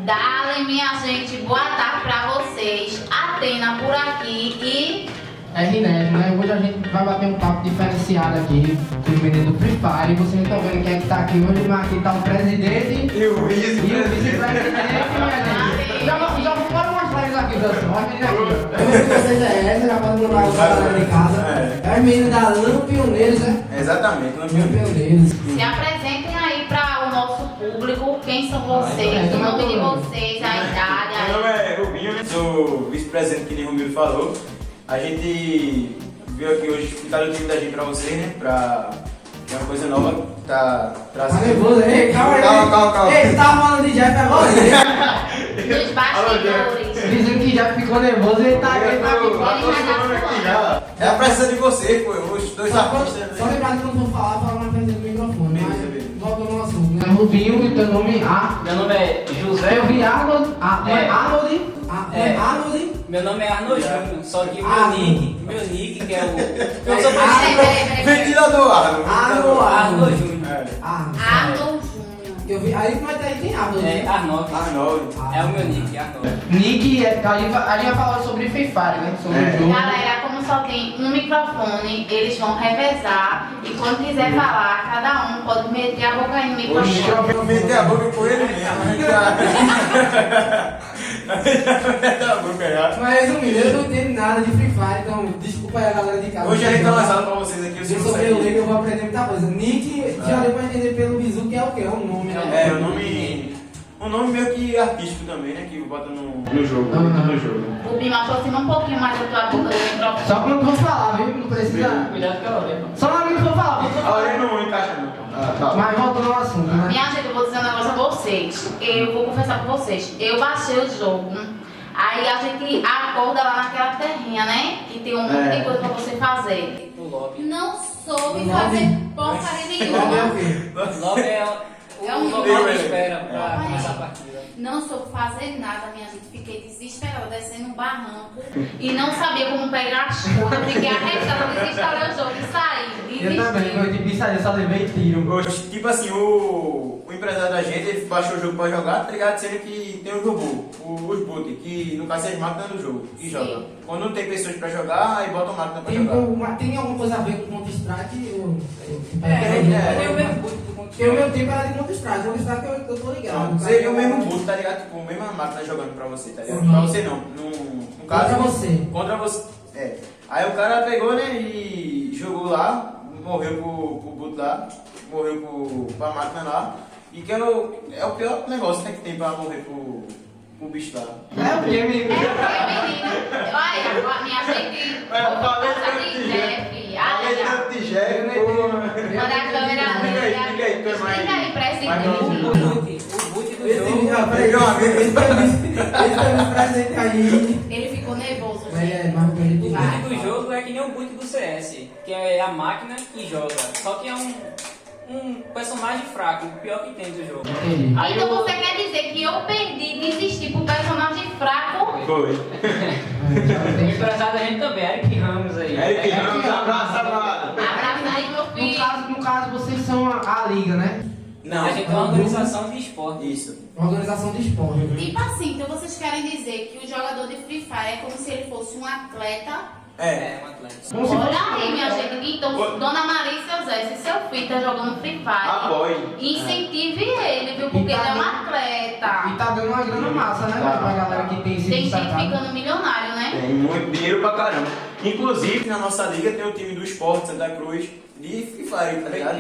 Dale, minha gente, boa tarde pra vocês. Atena por aqui e... É Rinete, né? Hoje a gente vai bater um papo diferenciado aqui com o menino do Free Fire. Vocês estão vendo quem é que tá aqui hoje, mas aqui tá o presidente E o vice-presidente. Já pode mostrar eles aqui, pessoal. Olha menino aqui. O menino de vocês é essa, já pode mudar o galera de casa. É o menino da Lampioneiros, né? Exatamente, Lampioneiros. Se apresentem aí para o nosso público. Quem são vocês? O nome de vocês, a idade. Meu nome é Rubinho, sou vice-presidente, que nem o Romero falou. A gente veio aqui hoje explicar o time da gente pra vocês, né? Pra uma coisa nova que tá Tá trazendo. nervoso aí? Calma. Ei, você tava falando de Jeff agora? Dos bastidores. Dizendo que já ficou nervoso e ele tá aqui. Ele vai dar É a presença de vocês, pô. Os dois artistas, Só né? lembrar que quando for falar, fala na frente do microfone. Beleza. Mas voltando ao assunto, né? Rubinho e teu nome Meu nome é José. Eu vi Arnold. Arnold. Arnold. Meu nome é Arnold Júnior, só que Arnold. meu nick que é o. É, Eu sou Peraí. Ventilador, Arnold. Arnold Júnior. Arnold. Arnold Júnior. Eu vi. Aí como é que tá aí? Tem Arnold. É Arnold. Arnold. É o meu nick, Arnold. Nick, a gente vai falar sobre Free Fire, né? Sobre o jogo. Galera, como só tem um microfone, eles vão revezar. E quando quiser falar, cada um pode meter a boca aí no microfone. Eu meti a boca por ele mesmo. Mete a boca já. Mas resumindo, eu não entendo nada de Free Fire, então desculpa aí a galera de casa. Hoje a gente tá lançando pra vocês aqui o Eu seu sou meio leigo, eu vou aprender muita coisa. Nick, já deu pra entender pelo bizu que é o quê? É um nome, né? É, o nome. Um nome meio que artístico também, né? Que bota no jogo. Aham. No jogo. O Bima aproxima um pouquinho mais da tua boca do microfone. Só quando for falar, viu? Não precisa. Cuidado com a orelha. Só na hora que for falar. A orelha não encaixa não. Tá. Mas voltando ao assunto, né? Minha gente, eu vou dizer um negócio a vocês. Eu vou confessar pra vocês. Eu baixei o jogo. Aí a gente acorda lá naquela terrinha, né? Que tem um monte de coisa pra você fazer. No lobby. Não soube Nome? fazer porcaria Nome é o nenhuma. quê? Lobby é É o um local nível, de espera é. pra começar a partida. Não soube fazer nada, minha gente. Fiquei desesperada, descendo um barranco. E não sabia como pegar as coisas. Fiquei arrastada, desinstalei o jogo e saí. Eu também, eu de pista eu só levei tiro. Tipo assim, o empresário da gente, ele baixou o jogo pra jogar, tá ligado? Sendo que tem os robôs, os boot, que no caso são as máquinas do jogo, que Sim. jogam. Quando não tem pessoas pra jogar, aí bota a máquina pra Tem, jogar. tem alguma coisa a ver com Counter-Strike? É o mesmo boot do Porque o meu tempo era de Counter-Strike. Counter-Strike eu tô ligado. Seria o mesmo boot, tá ligado? Tipo, a mesma máquina jogando pra você, tá ligado? Uhum. Pra você não. No caso. Contra você. Contra você. É. Aí o cara pegou, né, e jogou lá, morreu pro boot lá, morreu pra máquina lá. E que é o pior negócio, né, que tem pra morrer pro bicho lá. É o que, menino? Menino, olha, minha gente. Falei Passa tanto de de Jeff. Olha, de Jeff, quando a câmera Fica aí, tu é mais. Explica aí, mais presidente. O boot do Esse jogo. me presente aí. Ele ficou nervoso, É, gente. mas O Vai. boot do jogo é que nem o boot do CS, que é a máquina que joga. Só que é um personagem fraco, o pior que tem do jogo. Entendi. Aí Então eu- você quer dizer que eu perdi, desisti pro personagem fraco? Foi. O empresário da gente também, Eric Ramos aí. Eric Ramos, abraço, amado. Abraço aí, meu filho. No caso, vocês são a liga, né? Não, a gente é uma organização de esporte. Isso. Uma organização de esporte. Tipo assim, então vocês querem dizer que o jogador de Free Fire é como se ele fosse um atleta? É. É, um atleta. Como se Olha fosse- aí, minha gente. Então, Dona Maria e seu Zé, se seu filho tá jogando Free Fire, Apoie. incentive ele, viu? Porque ele é um atleta. E tá dando uma grana massa, né? Tá. Pra galera que tem esse Tem gente destacado. ficando milionário, né? Tem muito dinheiro pra caramba. Inclusive, na nossa liga tem o time do esporte Santa Cruz de Free Fire, tá ligado?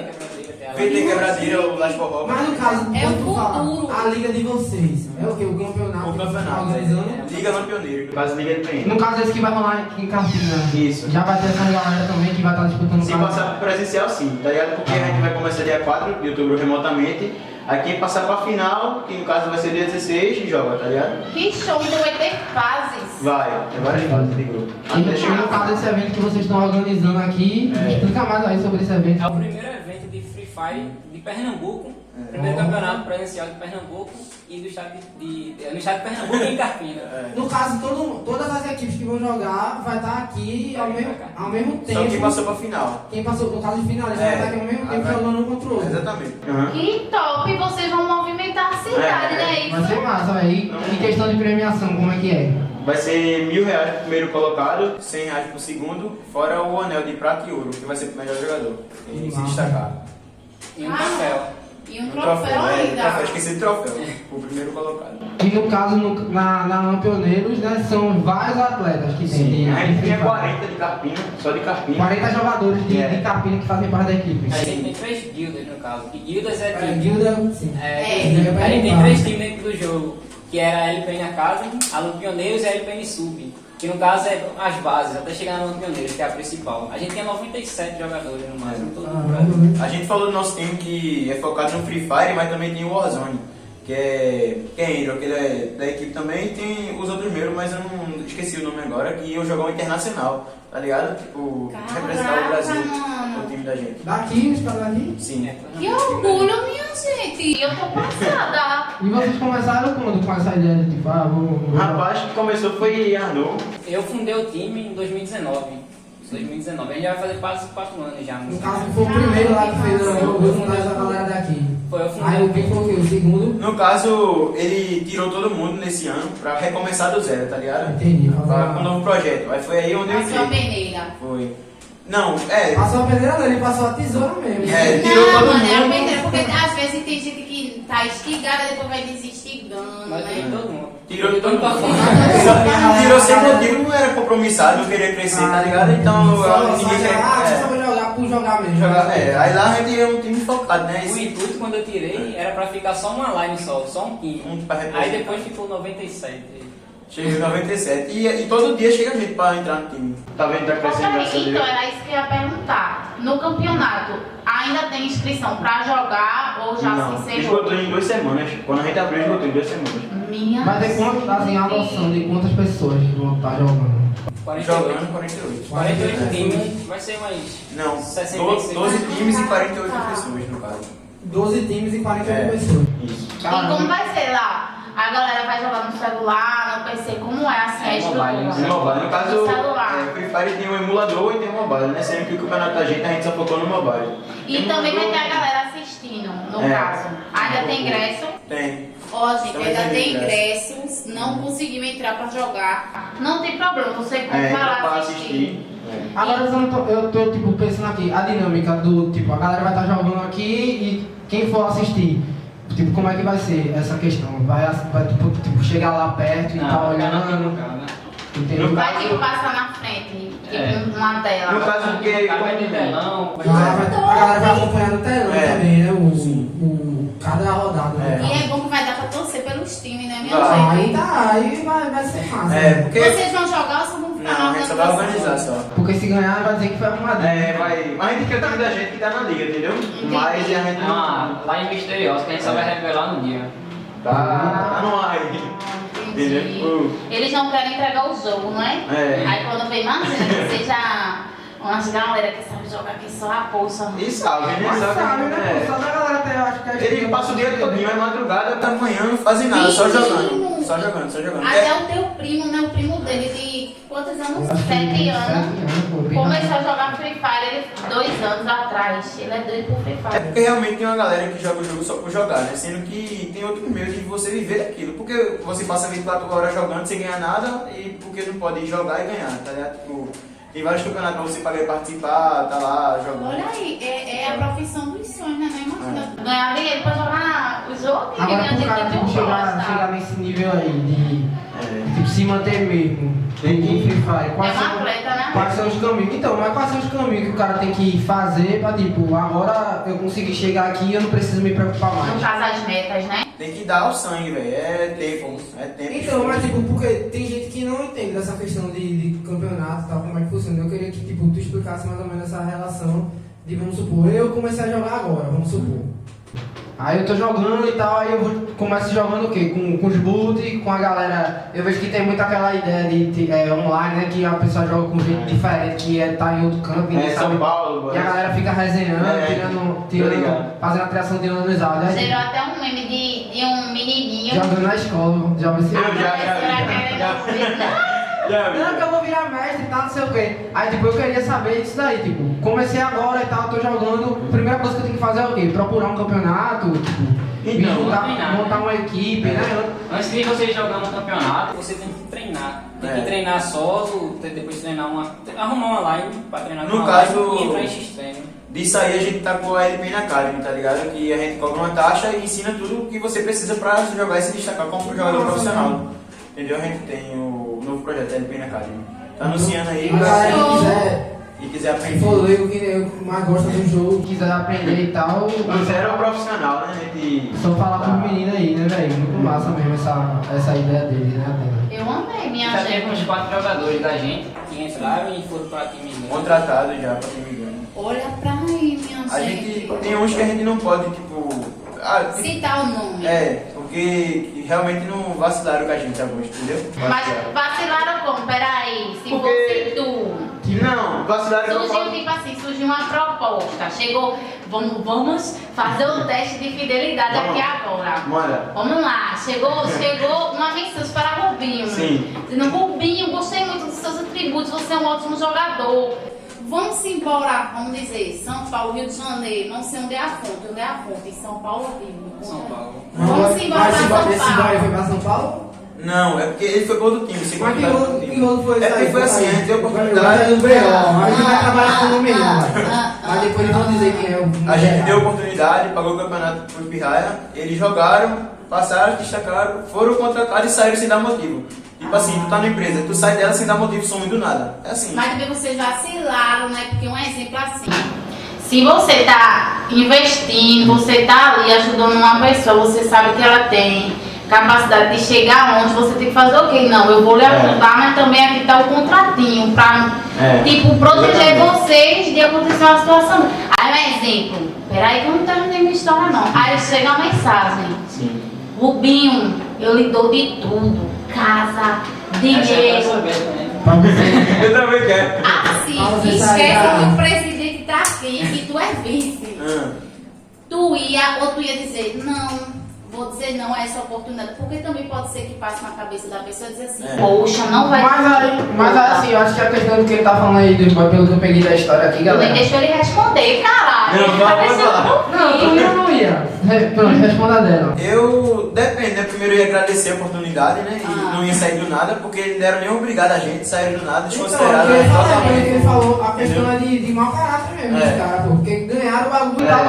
VT Quebradeira, o Las Forró. Mas no caso, É quando o tu fala, futuro. a liga de vocês, é o que? O campeonato? O que vocês estão campeonato. organizando? Liga Lampioneiro. Quase Liga de Treino. No caso, esse que vai rolar aqui em Campina. Isso. Já vai ter essa galera também que vai estar disputando Se o passar pro presencial, sim, tá ligado? Porque a gente vai começar dia 4 de outubro remotamente. Aí quem passar pra final, que no caso vai ser dia 16, joga, tá ligado? Que show, então vai ter fases. Vai, tem várias fases de grupo. E no caso desse evento que vocês estão organizando aqui, explica mais aí sobre esse evento. É o primeiro evento de Free Fire de Pernambuco. Primeiro campeonato presencial de Pernambuco e do estado no estado de Pernambuco e em Carpina. No caso, todas as equipes que vão jogar vai estar aqui ao mesmo tempo. Só quem passou pra final. Quem passou, no caso de finalista, vai estar aqui ao mesmo tempo vai. jogando um contra o outro. Exatamente. Que top, vocês vão movimentar movimentar a cidade, né? Vai Isso. ser massa, velho. E questão de premiação, como é que é? Vai ser R$1.000 pro primeiro colocado, R$100 pro segundo, fora o anel de prata e ouro, que vai ser pro melhor jogador. Tem que se destacar. E um troféu. E um troféu troféu, ainda. esqueci de troféu, o primeiro colocado. E no caso, na Lampioneiros, né, são vários atletas que tem. Sim, a gente tinha FIFA. 40 de carpina, só de carpina. 40 jogadores de, É. de Carpina que fazem parte da equipe. A gente tem 3 guildas no caso. E guildas é É, time. guilda, sim. A gente tem 3 times dentro do jogo, que era a LPN Academy, a Lampioneiros e a LPN Sub. Que no caso é as bases, até chegar na Lampioneiros, que é a principal. A gente tem 97 jogadores no máximo, todo mundo Brasil. A gente falou do nosso time que é focado no Free Fire, mas também tem o Warzone, que é Andrew, que ele é da equipe também, e tem os outros meus, mas eu não esqueci o nome agora, que eu jogar um internacional, tá ligado? Tipo, representar o Brasil, mano. o time da gente. Daqui, os caras daqui. Sim. Que orgulho, minha gente. Eu tô passada. E vocês começaram quando com essa ideia de tipo, vou... Rapaz, que começou foi Arnaud. Eu fundei o time em 2019. 2019. A gente já vai fazer quase 4 anos já. No caso, foi o primeiro lá que fez o fundar essa galera daqui. Foi eu fundei. Aí o que foi o quê? O segundo? No caso, ele tirou todo mundo nesse ano pra recomeçar do zero, tá ligado? Entendi. Com um novo projeto. Aí foi aí onde eu Passou a entrei. peneira. Foi. Não, é. Passou a peneira dele, passou a tesoura mesmo. É, tirou Não, todo mano, é a mundo. peneira, porque às vezes tem gente que tá estigada e depois vai desestigando, Mas tirei né? todo mundo. Tirou todo pra mundo. fora. Tirou sem motivo, não era compromissado, não queria crescer, tá ligado? Então, ninguém quer. só pra jogar por jogar mesmo. Jogar, aí lá a gente é um time focado, né? O intuito quando eu tirei era pra ficar só uma line só um time. Pra representar. Aí depois ficou 97. Chega em 97 e todo dia chega gente pra entrar no time. Tá vendo? Tá crescendo, graças a Então, Deus. era isso que eu ia perguntar. No campeonato, ainda tem inscrição pra jogar ou já Não, se encerrou? esgotou em 2 semanas. Quando a gente abriu, esgotou em 2 semanas. Minha Vai ter quanto, assim, a noção de quantas pessoas vão estar jogando. 48. Jogando 48. 48 times, vai ser mais. Não, 66. 12 times e 48 pessoas no caso. 12 times e 48 É. pessoas. Isso. E como vai ser lá? A galera vai jogar no celular, no PC, como é assim a É, estrutura? mobile, No mobile, no caso, No celular. Free Fire tem um emulador e tem um mobile, né? Sendo que o campeonato da gente a gente só focou no mobile. E também vai ter a galera assistindo, no É. caso. Ainda tem ingresso? Tem. Ó, gente, Também ainda tem tem ingresso. ingressos, não conseguiu entrar pra jogar. Não tem problema, você compra É, lá pra assistir. assistir. É. Agora eu tô tipo pensando aqui, a dinâmica do tipo, a galera vai estar jogando aqui e quem for assistir, tipo, como é que vai ser essa questão? Vai tipo, chegar lá perto e tá olhando, entendeu? Vai tipo passar na frente, tipo É. uma tela. No caso, porque. Vai ter telão, vai A galera vai acompanhar no telão É. também, né? Cada rodada. É. E é bom que vai dar pra torcer pelos times, né, minha Vai. Aí gente? tá, aí vai ser massa. É, né? porque. Vocês vão jogar ou só vão ficar Não, a gente só vai organizar organização? só. Porque se ganhar vai dizer que foi arrumadinho. É, vai. Mas a gente quer o time da gente que tá na liga, entendeu? Mas a gente É uma line misteriosa que a gente só vai revelar no dia. tá no ar aí. Entendi. Entendeu? Eles não querem entregar o jogo, não é? É. Aí quando vem, imagina que seja umas galera que sabe jogar aqui só a bolsa. E sabe, né? Mas sabe, né? É. Pô, só da galera até, eu acho que Ele passa o dia todinho, é madrugada, tá amanhã, não fazem nada, só Menino. jogando. Só jogando, só jogando. Até o teu primo, né? O primo dele de quantos anos? 7 anos. Começou a jogar Free Fire ele 2 anos atrás. Ele é doido por Free É Fire. porque realmente tem uma galera que joga o jogo só por jogar, né? Sendo que tem outros meios de você viver aquilo. Porque você passa 24 horas jogando sem ganhar nada e porque não pode jogar e ganhar, tá ligado? Tipo, tem vários campeonatos pra você pagar e participar, tá lá jogando. Olha aí, é a profissão dos sonhos, né? Imagina. Ganhar dinheiro pra jogar o jogo e Agora ganhar pro cara dinheiro tipo, que eu chegar gosto. nesse nível aí de É. tipo, se manter mesmo Tem que- em Free Fire, É um atleta, né? quais são os caminhos? Então, mas quais são os caminhos que o cara tem que fazer pra tipo, agora eu consegui chegar aqui e eu não preciso me preocupar No mais? caso, as metas, né? Tem que dar o sangue, velho. É tempo. É tempo. Então, mas tipo, porque tem gente que não entende dessa questão de campeonato e tal, como é que funciona. Eu queria que tipo, tu explicasse mais ou menos essa relação de, vamos supor, eu comecei a jogar agora, vamos supor. Aí eu tô jogando e tal, aí eu começo jogando o quê? Com os boot, com a galera. Eu vejo que tem muito aquela ideia de online, né? Que a pessoa joga com gente diferente, que tá em outro canto, ninguém É, sabe. São Paulo, E a galera fica resenhando, Tô ligado. fazendo a criação de anos áudios. Gerou até um meme de um menininho. Jogando na escola, já vai ser. Eu já. Será que é já. não? Já vi. Não, que eu vou virar mestre e tal, não sei o quê. Aí, tipo, eu queria saber isso daí, tipo, comecei agora e tal, tô jogando. Primeira coisa que eu tenho que fazer é o quê? Procurar um campeonato, tipo, Então, montar uma equipe, né? Antes de você jogar um campeonato, você tem que treinar. Tem que treinar solo, depois treinar arrumar uma live pra treinar No uma caso- live e entrar em X-Treino. Disso aí a gente tá com a LP na Academy, tá ligado? Que a gente cobra uma taxa e ensina tudo o que você precisa pra jogar e se destacar como jogador profissional. Entendeu? A gente tem o novo projeto LP na Academy. Tá anunciando aí A galera que quiser, e quiser quem aprender. for leigo, que eu mais gosta do jogo, quiser aprender e tal, Você era um profissional, né? A gente... só falar pro menino aí, né, velho? Muito massa mesmo essa ideia dele, né, Atena? Eu amei, minha Já teve uns gente. 4 jogadores da gente que entraram e foram pra time grande. Contratado já pra quem me engana. Olha pra aí, minha A gente tem uns que a gente não pode, tipo. Citar o nome. Porque realmente não vacilaram com a gente alguns, entendeu? Mas vacilaram como? Peraí, se Porque- fosse tu. Não, vacilaram que eu Surgiu falo. tipo assim, surgiu uma proposta. Chegou, vamos fazer um teste de fidelidade Vamos. aqui agora. Manda. Vamos lá, chegou uma mensagem para Rubinho. Sim. Dizendo, Rubinho, gostei muito dos seus atributos, você é um ótimo jogador. Vamos embora, vamos dizer, São Paulo, Rio de Janeiro, não sei onde é a fonte, em São Paulo, Rio. São Paulo. Vamos embora pra São Paulo. Esse vai foi pra São Paulo? Não, é porque ele foi pro outro time, Mas segundo que rolo foi É esse porque aí? foi assim, a gente deu Vai oportunidade. no B.O., mas ele vai trabalhar com o menino, mas depois eles vão dizer quem é o... A gente deu oportunidade, pagou o campeonato pro Pirraia, eles jogaram, passaram, destacaram, foram contratados e saíram sem dar motivo. Tipo assim, tu tá na empresa, tu sai dela sem dar motivo, some do nada. É assim. Mas também vocês vacilaram, né? Porque um exemplo assim. Se você tá investindo, você tá ali ajudando uma pessoa, você sabe que ela tem capacidade de chegar onde, você tem que fazer o quê? Não, eu vou lhe ajudar, mas também aqui tá o contratinho pra, tipo, proteger vocês de acontecer uma situação. Aí um exemplo, peraí que eu não terminei minha história não. Aí chega uma mensagem. Sim. Rubinho, eu lhe dou de tudo. Casa, dinheiro. Pra você. Eu também quero. Assim, Ah, você sai esquece da- que o presidente tá aqui e tu é vice. Tu ia ou tu ia dizer, não, vou dizer não a essa oportunidade, porque também pode ser que passe na cabeça da pessoa e dizer assim, É. poxa, não vai Mas aí, assim, eu acho que a questão do que ele tá falando aí, pelo que eu peguei da história aqui, nem galera. deixou ele responder, caralho. Não, Ele tá vamos deixando lá. por Não, fim. eu não ia. Pronto, responda dela. Depende, né? Primeiro eu ia agradecer a oportunidade, né? E não ia sair do nada, porque eles deram nem obrigado a gente, saíram do nada, Então, desconsideraram ele falou, é, totalmente. ele falou, a questão Entendeu? é de mau caráter mesmo, É. dos caras, pô. Porque ganharam o bagulho É. lá,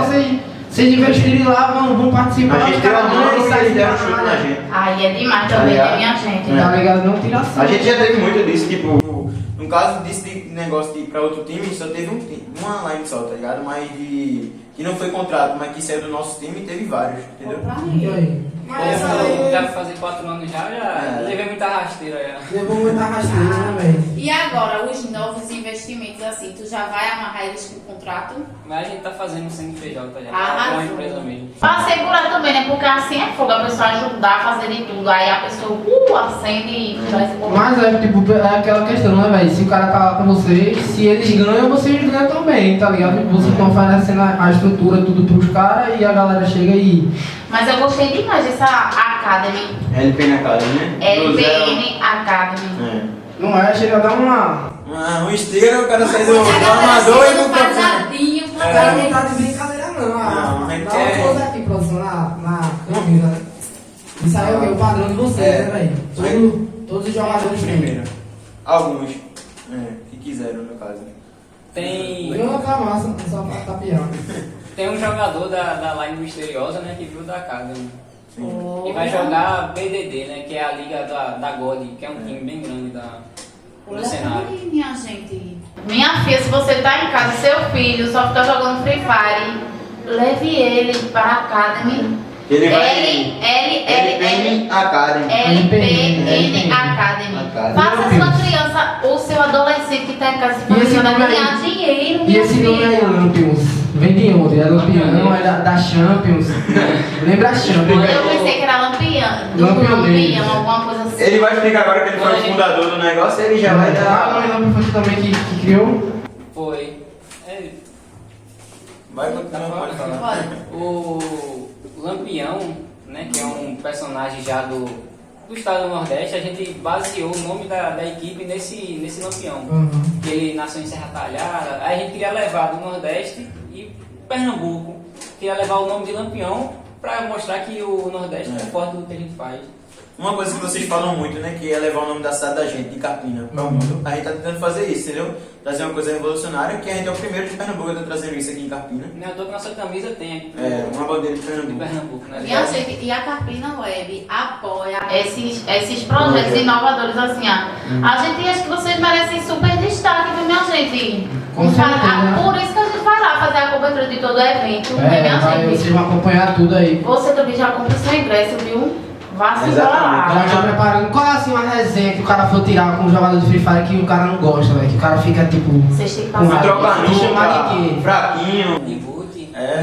vocês investirem lá, vão participar. A gente os deu a caras mão ganham e saem eles deram do chute nada. na gente. Aí é demais também, ligado? né, minha gente? Tá ligado? Não tira assim. A gente já teve muito disso, tipo, no caso desse negócio de ir pra outro time, só teve uma line só, tá ligado? Mas que não foi contrato, mas que saiu do nosso time, teve vários, entendeu? Pra E mim. aí? Mas essa aí Já fazer 4 anos já levei muita rasteira já. levou muita rasteira, né, velho? E agora, os novos investimentos, assim, tu já vai amarrar eles com contrato? Mas a gente tá fazendo um CNPJ já, Arrasou. com uma empresa mesmo. Pra segurar também, né? Porque assim é fogo, a pessoa ajudar a fazer de tudo. Aí a pessoa acende e vai se Mas é tipo, é aquela questão, né, velho? Se o cara tá lá com vocês, se eles ganham, vocês ganham também, tá ligado? Vocês estão oferecendo a estrutura, tudo pros caras e a galera chega e. Mas eu gostei demais dessa Academy, LP na casa, né? LPN Academy. Não é, chega a dar uma. Um esteira, o cara sai do amador e não tá. Pasadinho, O cara não tá de brincadeira, não. Não, a gente dá quer- uma coisa aqui, produção, na camisa, né? Isso aí é o quê? O padrão de vocês, É. né, velho? Todos os jogadores Primeiro. Alguns. Que quiseram, no caso. Tem, Não tá massa, só pra tapiar. tem um jogador da Line Misteriosa, né, que viu da casa. Oh. E vai jogar BDD, né, que é a liga da God, que é um time bem grande do Olha cenário. aí, minha gente. Minha filha, se você tá em casa, seu filho só fica jogando Free Fire, leve ele para a Academy. Ele vai. LPN Academy. LPN Academy. Academy. Faça a sua criança ou seu adolescente que está em casa E esse para nome aí? ganhar dinheiro, E minha esse nome aí, filha. Lampions? Vem de onde? É Lampião, é da Champions. Lembra a Champions? Eu pensei que era Lampião, do Lampião dele. Lampião, alguma coisa assim. Ele vai explicar agora que ele foi o fundador do negócio, ele já vai Ah, dar. não, foi você também que criou? Foi. É, Vai continuar, pode falar. Olha, o Lampião, né, que é um personagem já do do estado do Nordeste, a gente baseou o nome da equipe nesse Lampião. Que ele nasceu em Serra Talhada. Aí a gente queria levar do Nordeste e Pernambuco. Queria levar o nome de Lampião para mostrar que o Nordeste é forte do que a gente faz. Uma coisa que vocês falam muito, né, que é levar o nome da cidade da gente, de Carpina, para o mundo. A gente tá tentando fazer isso, entendeu? Trazer uma coisa revolucionária, que a gente é o primeiro de Pernambuco a estar trazendo isso aqui em Carpina. Não, eu tô com nossa camisa tem aqui. Uma bandeira de De Pernambuco. Pernambuco, né? E a Carpina Web apoia esses projetos inovadores assim, A gente acha que vocês merecem super destaque, viu, minha gente? Com certeza. Por isso que a gente vai lá fazer a cobertura de todo o evento, né, minha gente? Vocês vão acompanhar tudo aí. Você também já compra o seu ingresso, viu? Vá se Exatamente. Já tô lá. preparando. Qual é assim uma resenha que o cara for tirar com um jogador de Free Fire que o cara não gosta, velho? Que o cara fica tipo. Vocês têm que Com passar. troca Troca Vou chamar de nunca, quê? fraquinho. Reboot.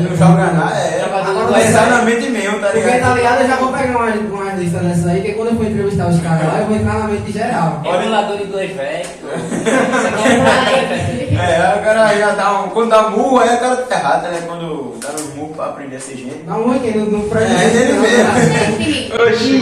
Não joga nada, Jogador do Exatamente mesmo, tá Porque tá ligado? ligado, eu já vou pegar umas listas dessas aí, que quando eu for entrevistar os caras lá, eu vou entrar na mente geral. Emulador de 2 vector. Isso aqui é planeta. Aí o cara já dá quando dá murro, aí o cara tá errado, né? Quando dá no murro pra aprender a ser gente. Dá um aqui no prédio. Ele mesmo. Gente, Oxi,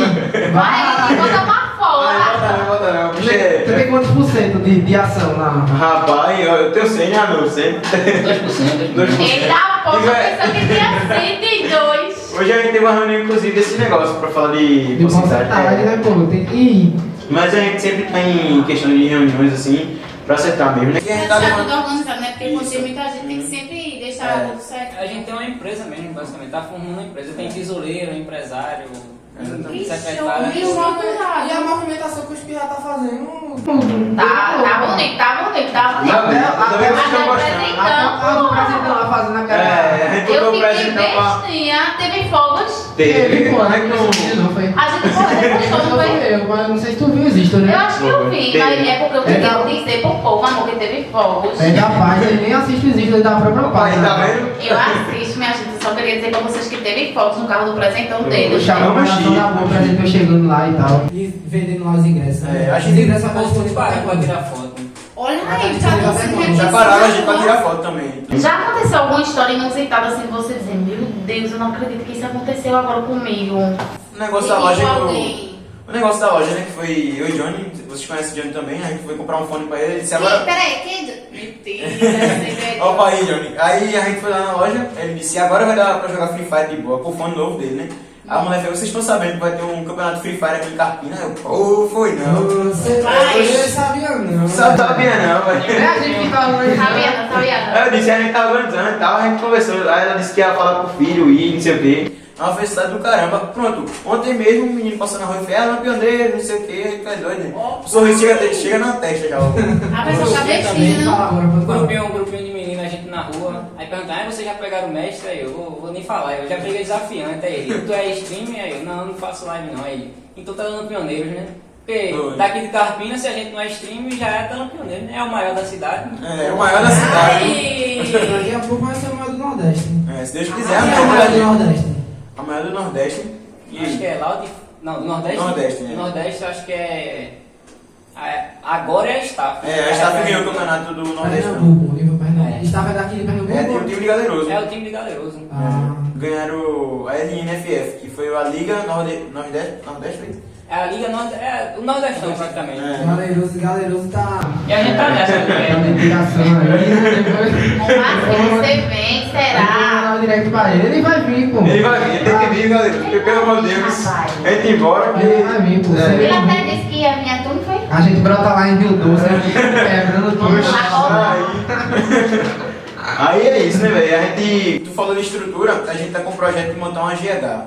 vai, bota pra fora. bota não. Bicho Você tem quantos por cento de ação lá? Rapaz, eu tenho 100, né, meu? 100. 2%. Ele dá a ponta, pensou que tinha 102. Hoje a gente teve uma reunião, inclusive, desse negócio pra falar de De porcentagem, né, pô? Tem que. Mas a gente sempre tá em questão de reuniões, assim, pra acertar mesmo, né? E a gente tá Deixar tudo levando... organizado, né? Porque quando tem muita gente, tem que sempre deixar tudo certo. A gente tem uma empresa mesmo, basicamente. Tá formando uma empresa. Tem tesoureiro, empresário, Exatamente. secretário. E a movimentação que os pirra tá fazendo. Tá bonito, tá bonito, tá bonito. Também vocês estão Mas gostando. A do presidente lá fazendo aquela. A gente Eu botou o fiquei presidente pra... bestinha, teve fogos. Teve, pô, como é que não foi? A gente postou, não foi? Eu, mas não sei se tu viu isso, Eu né? acho que eu vi, mas é porque eu queria dizer pro povo, amor, que teve fogos. É da paz, ele nem assiste os vídeos da própria Rapaz, página. tá vendo? Eu assisto, minha gente, eu só queria dizer pra vocês que teve fogos no carro do presentão Eu dele. chamava a nação da boa, presente eu chegando lá e tal. E vendendo lá os ingressos. É, acho que os ingressos Mas vão tudo para pra tirar foto. Olha Ah, aí, tá tá ligado, conseguindo. Já pararam a gente pra tirar foto também. Já aconteceu alguma história inusitada assim, você dizer, meu Deus, eu não acredito que isso aconteceu agora comigo. O negócio da E loja... alguém. O negócio da loja, né, que foi eu e Johnny, vocês conhecem o Johnny também, a gente foi comprar um fone pra ele, ele disse agora... Peraí, quem... Mentira, Opa aí, Johnny. Aí a gente foi lá na loja, ele disse, agora vai dar pra jogar Free Fire de boa, com o fone novo dele, né? A mulher falou, vocês estão sabendo que vai ter um campeonato Free Fire aqui em Carpina? Eu, foi não. Você sabia não. Não sabia não, velho. É a gente que tá Sabia, não sabia não. Aí eu disse, a gente tava organizando e tal, a gente conversou, aí ela disse que ia falar pro filho ir, não sei o quê. É uma felicidade do caramba. Pronto, ontem mesmo um menino passando na rua e falou, Lampioneiro, não sei o quê, tu é doido, né? O sorriso chega na testa já. A pessoa tá vestida, não? Um grupinho de menino, a gente na rua. Aí perguntaram, vocês já pegaram o mestre? Aí eu vou nem falar, eu já peguei desafiante. Aí ele, tu é streamer? Aí eu, não faço live não. Aí ele, então tá dando pioneiros, né? Porque daqui de Carpina, se a gente não é streamer, já é dando pioneiro, né? É o maior da cidade. É o maior da cidade. Daqui a pouco vai ser o maior do Nordeste. Se Deus quiser, Quem é o maior do Nordeste? a maior do Nordeste. Acho que é lá de... Não, do Nordeste? Nordeste, né? Nordeste, acho que é... Agora é a Staff. A Staff ganhou o campeonato do Nordeste. Pernambuco, nível Pernambuco. É. Estava daqui de Pernambuco? Tem o time de Galeroso. É o time de Galeroso. Ganharam a LNFF, que foi a Liga Nordeste, foi? É a Liga o Nordestão, praticamente. Galeroso tá. E a gente tá nessa, Tá né? dedicação aí, Mas se você vem, será? Direto pra ele. Ele vai vir, pô. Ele vai vir, tem que vir, Galeroso, porque pelo amor de Deus, a gente ir embora. Ele vai vir, pô. Ele até disse que a minha turma foi. A gente brota lá em Rio Doce, quebrando tudo. Aí é isso, né, velho? Tu falou de estrutura, a gente tá com um projeto de montar uma GH.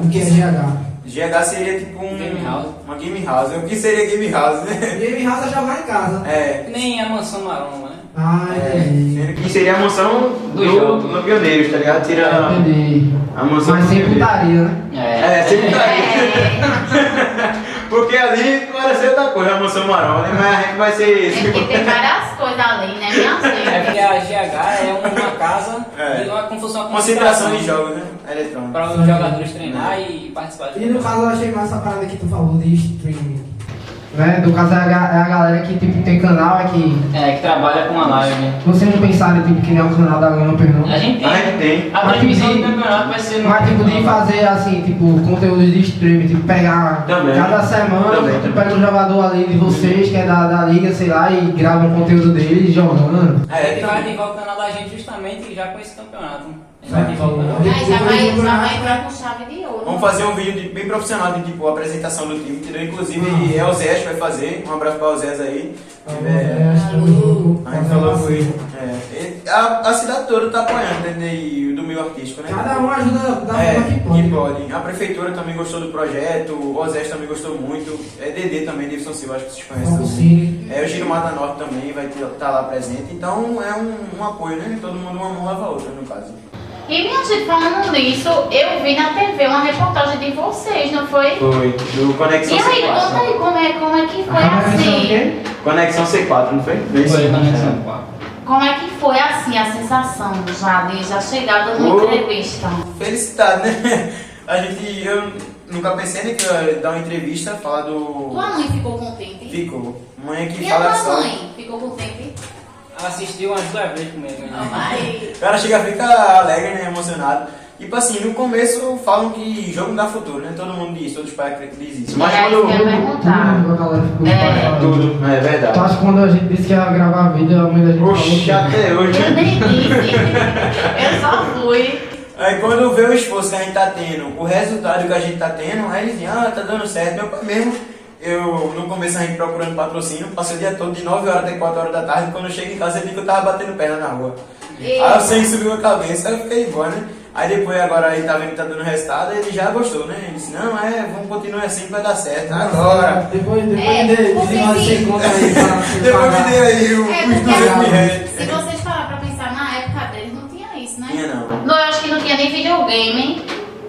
O que é GH? GH seria tipo Game house. uma game house. O que seria game house, né? Game House é jogar em casa. É. Nem a Mansão Maroma, né? Ah, entendi. Sendo que seria a mansão do Lampioneiros, tá ligado? Tira Entendi. a mansão Mas do sem Lampioneiros. putaria, né? Sempre tá aí. É, Porque ali vai ser outra coisa, a mansão marrom, né? Mas a gente vai ser. tem que ter várias coisas ali, né, minha É porque gente? a GH é uma casa É. de como se fosse uma Concentração de jogos, né? Eletrônicos. para os jogadores treinar e participar E no caso eu achei massa a parada que tu falou de streaming. né? No caso é a galera que tipo, tem canal, que trabalha com a live. vocês não pensaram tipo, que nem é o canal da Lamper, não? A gente A gente tem. A transmissão do campeonato vai ser no. Mas tipo, de fazer assim, tipo, conteúdos de streaming, tipo, pegar Também. cada semana, Também. tu pega um jogador ali de vocês, que é da liga, sei lá, e grava um conteúdo dele jogando. A gente vai ativar o canal da gente justamente já com esse campeonato. A gente vai ativar o canal. Aí já vai entrar com chave de ouro. Vamos fazer um vídeo bem profissional de tipo apresentação do time, entendeu? Inclusive é o Zé que vai fazer. Um abraço para o Zé aí. A gente falou com ele. A cidade toda tá apoiando, entendeu? E do meio artístico, né? Cada um ajuda da forma que pode. A prefeitura também gostou do projeto, o Osés também gostou muito. DD também, Davidson Silva, acho que vocês conhecem também. O Giro Mata Norte também vai estar lá presente. Então é um apoio, né? Todo mundo uma mão lava a outra, no caso. E minha gente, falando nisso, eu vi na TV uma reportagem de vocês, não foi? Foi, do Conexão E aí, C4. conta aí como é que foi A conexão o assim? quê? Conexão C4, não foi? Foi conexão 4. Como é que foi assim a sensação de já chegar dando uma entrevista? Felicidade, né? Eu nunca pensei né, que eu ia dar uma entrevista, falar do... Tua mãe ficou contente? Ficou. Mãe que E a fala tua só. mãe ficou contente? Ela assistiu umas 2 vezes comigo. Né? Vai. O cara chega a ficar alegre, né? Emocionado. Tipo assim, no começo falam que jogo dá futuro, né? Todo mundo diz, todos os pais dizem isso. Mas É isso quando... que eu ia perguntar. Tudo, a galera ficou É. empolgada. Tudo, é verdade. Tu acha que quando a gente disse que ia gravar vídeo, a mãe da gente Oxi, falou até hoje. Eu nem disse. Eu só fui. Aí quando vê o esforço que a gente tá tendo, o resultado que a gente tá tendo, aí eles dizem, tá dando certo. Meu pai mesmo, no começo a gente procurando patrocínio, passei o dia todo de 9 horas até 4 horas da tarde, quando eu chego em casa ele viu que eu tava batendo perna na rua. E- Aí o sangue subiu a cabeça, aí eu fiquei igual, né? Aí depois agora ele tá vendo que tá dando resultado, ele já gostou, né? Ele disse, não, vamos continuar assim que vai dar certo. Agora. Depois porque de se- você conta aí pra você Depois me pagar. dê aí os É 200 porque mil reais. se vocês parar pra pensar, na época deles não tinha isso, né? Tinha não. Não, eu acho que não tinha nem videogame.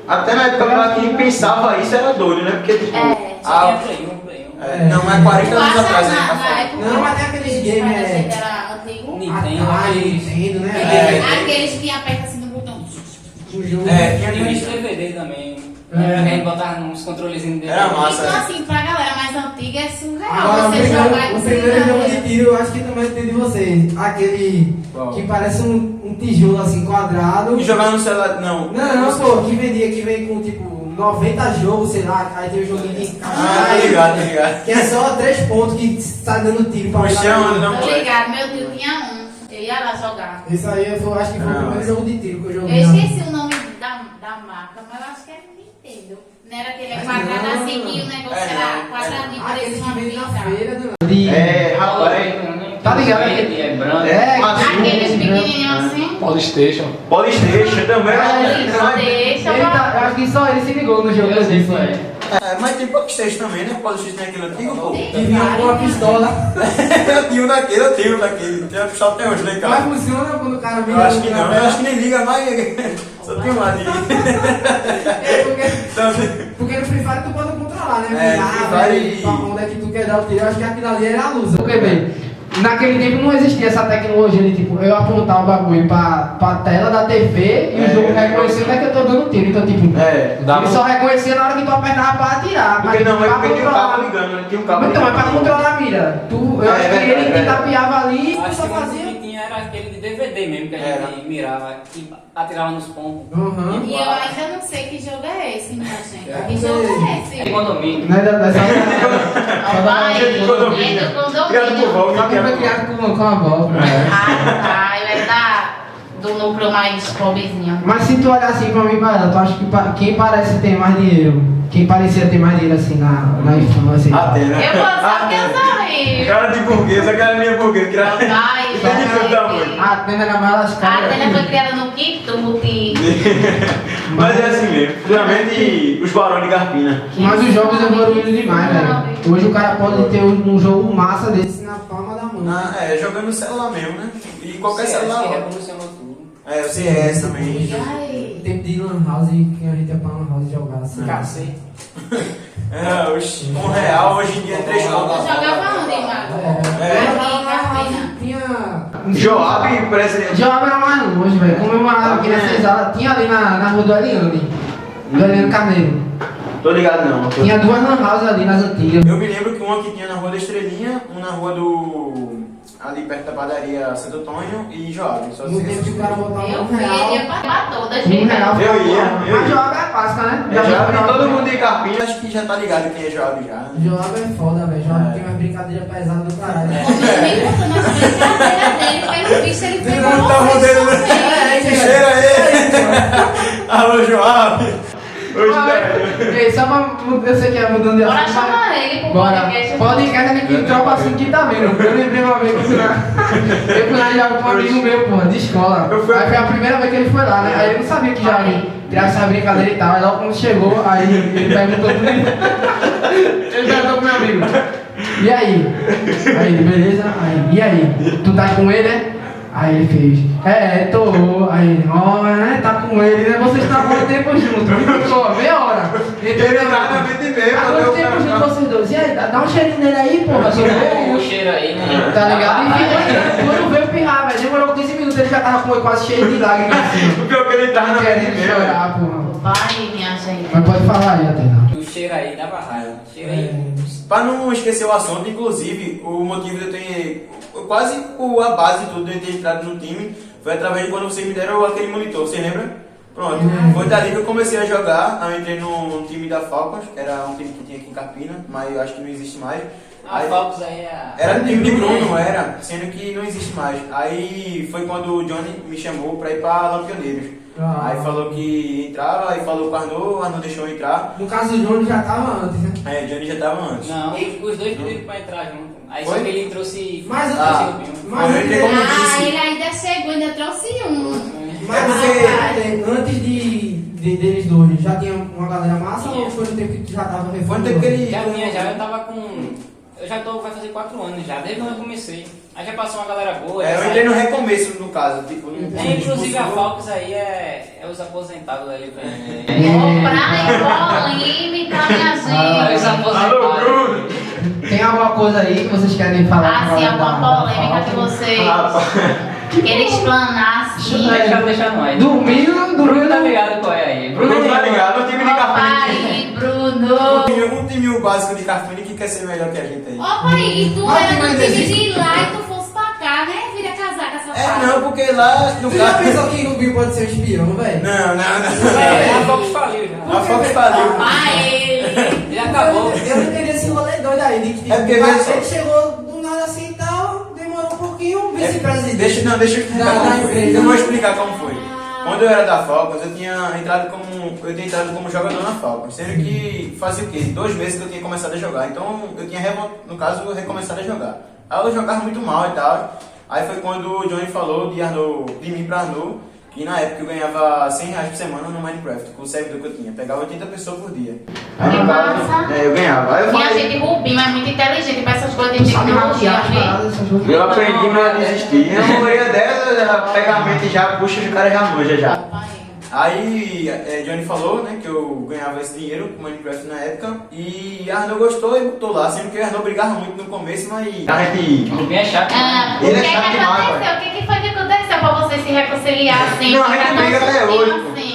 Até na época pra quem pensava isso era doido, né? Porque tipo. É. Só tinha Play 1, Play 1. Não, mas 40 anos Tu acha atrás a gente tá na falando. época Não, mas tem aqueles que games, a gente era antigo? Nintendo, Atari, aqueles. Nintendo, né? Aqueles que apertam assim no botão. O jogo. Tinha Tinha uns isso. DVD também. É. A gente botava uns controlezinhos de DVD. Era massa. Então assim, pra galera mais antiga é surreal. Agora, Você jogar e o você primeiro jogo jogar. de tiro, eu acho que também tem de vocês. Aquele Qual? que parece um tijolo assim, quadrado. E jogar no celular, não. Não, pô, que vendia, que vem com tipo 90 jogos, sei lá, aí tem o joguinho de Ah, tô ligado. que é só 3 pontos que sai dando tiro pra Poxa, lá. não. Tô ligado, meu tio tinha um. Eu ia lá jogar. Isso aí foi, acho que foi o Não. primeiro jogo de tiro que eu Eu joguei. esqueci o nome da marca, mas eu acho que era Nintendo. Não era aquele quadrado Não. assim que o negócio É, era não. quadradinho, Aquele parecia que uma vende na fita. feira, né? É, rapaz. Tá ligado? É branco. É, Aqueles pequenininhos assim. Polystation. Polystation também. Deixa Ele tá, eu acho que só ele se ligou no jogo. Eu sei qual é. Mas tem Polystation também, né? Polystation tem aquele antigo, pô. Que vinha com uma pistola. Eu tenho daquele. Tem a pistola até hoje lá em Mas casa. funciona quando o cara vem. Eu acho que não, eu acho que nem liga mais. Só tem um ali. Então, Porque no Free Fire tu pode controlar, né? É, Virar, Free Fire né? e- Pra onde é que tu quer dar o tiro. Eu acho que aquilo ali era a luz. Porque, bem, naquele tempo não existia essa tecnologia de tipo, eu apontar o bagulho pra tela da TV e o jogo reconhecer onde é que eu tô dando tiro. Então, tipo, ele só reconhecia na hora que tu apertava pra atirar. Porque não, pra é porque tem um controlar- cabo ligando, né? Tem um cabo Então, mas pra ligando. controlar a mira. Eu acho que verdade, ele tapeava ali e tu Acho só que o fazia. que tinha era aquele de DVD mesmo, que a Era. gente mirava, que atirava nos pompos. Uhum. E eu ainda não sei que jogo é esse, minha gente. É. Que jogo é É esse? condomínio. Não é dessa. Vai, de condomínio. é do Criado por condomínio. Val, Só que foi criado com a avó. Ah, tá. Eu era do núcleo mais pobrezinho. Mas se tu olhar assim pra mim, pra ela, tu acha que quem parece ter mais dinheiro? Quem parecia ter mais dinheiro assim na infância? Até, né? Eu vou só porque eu sou rico. Cara de burguesa, cara minha burguesa. Vai, Tem de tudo da mãe. A Atena era mais A lascada. Atena foi criada no Quitute. Mas é assim mesmo. Principalmente os barões de Garpina. Mas os jogos evoluíram demais, velho. Hoje o cara pode ter um jogo massa desse na palma da mão. Jogando no celular mesmo, né? E qualquer CS, celular. que ó. revolucionou tudo. O CS também. Ai. Tempo de Lan House que a gente ia pra Lan House jogar assim. Cacete. Oxi, R$1 hoje em dia é 3 Tu contos. jogava onde, Mago? Aqui em Carpina. Tinha. Joab, presidente. Joab era mais longe, velho. Como eu morava aqui na Senzala, tinha ali na rua do Eliane. Do Eliane Carneiro. Tô ligado não. Tinha duas lan houses ali nas antigas. Eu me lembro que uma que tinha na Rua da Estrelinha, uma na Rua do... ali perto da padaria Santo Antônio e Joab. Só No se tempo que o cara botava Eu R$1. fui, ele ia pra todas, R$1 ficava Eu ia. Mas Joab é clássica, né? É Joab e todo mundo em Carpina, acho que já tá ligado quem é Joab já. Né? Joab é foda, velho. Joab tem umas brincadeiras pesadas do caralho. Nem contando as brincadeiras dele, pelo visto ele Não pegou tá vocês rodando, também. né? Que cheiro aí! Alô, Joab! Ei, só pra. Eu sei que é mudando de Bora assunto. chamar ele pro Bora. podcast. Podcast é que tropa assim que tá vendo. Eu lembrei uma vez que eu fui lá. Eu fui lá jogar com um amigo meu, porra, de escola. Aí foi a primeira vez que ele foi lá, né? Aí ele não sabia que já criava essa brincadeira e tal. Aí logo quando chegou, aí ele perguntou pro ele perguntou pro meu amigo. E aí? Aí ele, beleza? Aí, e aí? Tu tá com ele, né? Aí ele fez, tô. Aí ele, né? Tá com ele, né? Vocês estão há quanto tempo juntos? Ficou meia hora. Ele tá na vida e meio, há quanto tempo juntos vocês dois? E aí, dá um cheirinho nele aí, porra. O cheiro aí, né? Tá ligado? E ficou, quando veio pirrar, velho, demorou 15 minutos, ele já tava com o olho quase cheio de lágrimas assim. O pior que ele tava na vida e Querendo meio. chorar, porra. Vai, minha gente. Mas pode falar aí, Atena. O cheiro aí dava raiva. Cheiro aí. Pra não esquecer o assunto, inclusive, o motivo de eu ter quase a base de tudo de eu ter entrado no time foi através de quando vocês me deram aquele monitor, você lembra? Pronto, foi dali que eu comecei a jogar. Eu entrei no time da Falcons, que era um time que tinha aqui em Carpina, mas eu acho que não existe mais. A Falcos aí é... Era do time de Bruno, era, sendo que não existe mais. Aí foi quando o Johnny me chamou pra ir pra Lampioneiros. Aí falou que entrava, aí falou com o Arnaud deixou eu entrar. No caso do Johnny já tava antes, né? É, o Johnny já tava antes. Não, os dois pediram pra entrar junto. Aí só Foi? que ele trouxe... Mas Mas eu entrei como vice. Ele ainda chegou, ainda trouxe um. Mas porque antes deles dois, já tinha uma galera massa ou foi no tempo que tu já tava Foi no tempo que ele... Já minha, já eu tava com... Eu já tô, vai fazer 4 anos já, desde quando eu comecei. Aí já passou uma galera boa. É, eu entrei no recomeço, no caso. Tipo, Inclusive a Falcos aí é os aposentados ali. Praia polêmica, minha Os gente. aposentados. Tem alguma coisa aí que vocês querem falar? Assim, alguma polêmica que vocês querem explanar, assim. Deixa nós. Dormindo, Bruno tá ligado qual é aí. Bruno tá ligado, o time de Opa Carpina. aí, Bruno. Um time básico de Carpina que quer ser melhor que a gente aí. Opa aí, e tu Mas era que do mais time existe? de lá e tu fosse pra cá, né? Vira casaca essa É, não, porque lá no Tu já caso... pensou que o Bill pode ser um espião, velho? Não. A Falcos faliu já. A Fox faliu. Ah, ele. Já acabou. Eu não entendi esse rolê doido aí. De que, É porque mas veja ele chegou do nada assim e tal, demorou um pouquinho, vice-presidente. Deixa eu explicar Da como foi. empresa. Eu vou explicar como foi. Quando eu era da Falcons, eu tinha entrado como jogador na Falcons, sendo que fazia o quê? 2 meses que eu tinha começado a jogar, então eu tinha, no caso, recomeçado a jogar. Aí eu jogava muito mal e tal, aí foi quando o Johnny falou de mim pra Arnaud, que na época eu ganhava R$100 por semana no Minecraft, com o servidor que eu tinha, pegava 80 pessoas por dia. Aí, Que no caso, massa. eu ganhava. Aí eu Minha falei, gente Rubinho é muito inteligente pra essas coisas de Sabe tecnologia, maquiar as viu? paradas, essas coisas. eu aprendi a não desistir. A maioria delas, já pega a mente e já puxa, o cara já manja já. Opa aí. Aí Johnny falou, né, que eu ganhava esse dinheiro com Minecraft na época e Arnaud gostou e botou lá, sendo que o Arnaud brigava muito no começo, mas a gente... O Rubinho é chato. Ah, o Ele que é que chato demais, aconteceu? O que foi que aconteceu pra você se reconciliar assim? Não, a ficar gente tão briga até sustinho hoje, pô. assim?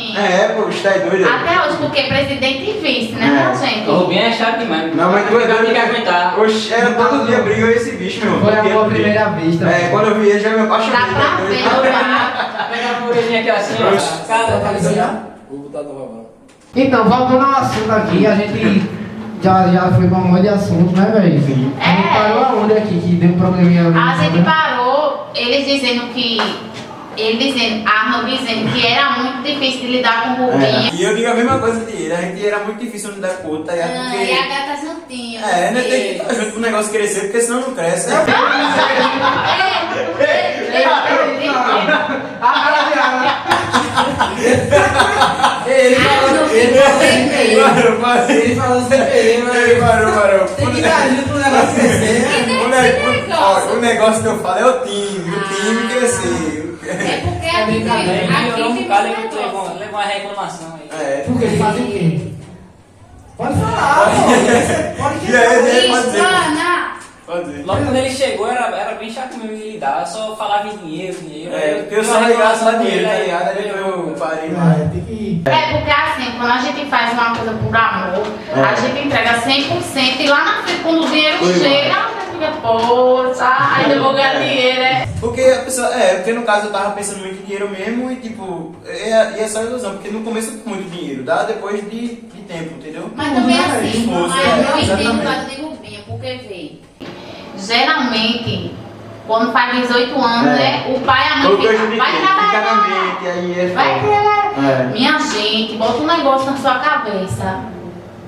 Pô, está aí doido. Até hoje, porque presidente e vice, né, minha gente? O Rubinho é chato demais. Não, mas tu é doido. Tem que aguentar. Oxe, era todo dia briga esse bicho, meu. Foi a Porque- minha primeira vez também. É, quando eu vi ele já me apaixonei. Dá pra ver, tá? Pega a orelhinha aqui assim, ó. Cada Localizou já? Vou botar no Vavão. Então, voltando ao assunto aqui, a gente já foi pra um monte de assunto, né, velho? Sim. A gente É. parou aonde aqui, que deu um probleminha ali. A gente né? parou, eles dizendo que. Arnold dizendo que era muito difícil de lidar com o Rubinho. E eu digo a mesma coisa de ele, a gente era muito difícil de dar conta, é Ah, porque... e a gata juntinha. É, né, tem que estar junto pro negócio crescer, porque senão não cresce. A cara de água. Ele falou sem querer, mas Parou. tem que dar junto pro negócio crescer. O negócio que eu falo é o time crescer. É porque É brincadeira. Aí melhorou um tem bocado, muito ele negócio. levou uma reclamação aí. É. Porque ele fazia o quê? Pode falar, pô. Pode E aí, falar. pode dizer. Explanar. Pode dizer. Logo quando ele chegou era bem chato mesmo de lidar, só falava em dinheiro. É, porque eu só ligava só dinheiro, tá ligado? Aí eu parei lá. Tem que É porque assim, quando a gente faz uma coisa por amor, a gente entrega 100% e lá na frente, quando o dinheiro chega, você fica, poxa, ainda vou ganhar dinheiro, né? Porque a pessoa, porque no caso eu tava pensando muito em dinheiro mesmo e tipo, e é só ilusão, porque no começo é muito dinheiro, dá depois de tempo, entendeu? Mas também assim, esforço, mas eu entendo o exatamente. lado de Rubinho, porque vê, geralmente, quando faz 18 anos, né, o pai e a mãe ficam, vai fica na trabalhar, mente, aí é vai foda. trabalhar. Minha gente, bota um negócio na sua cabeça.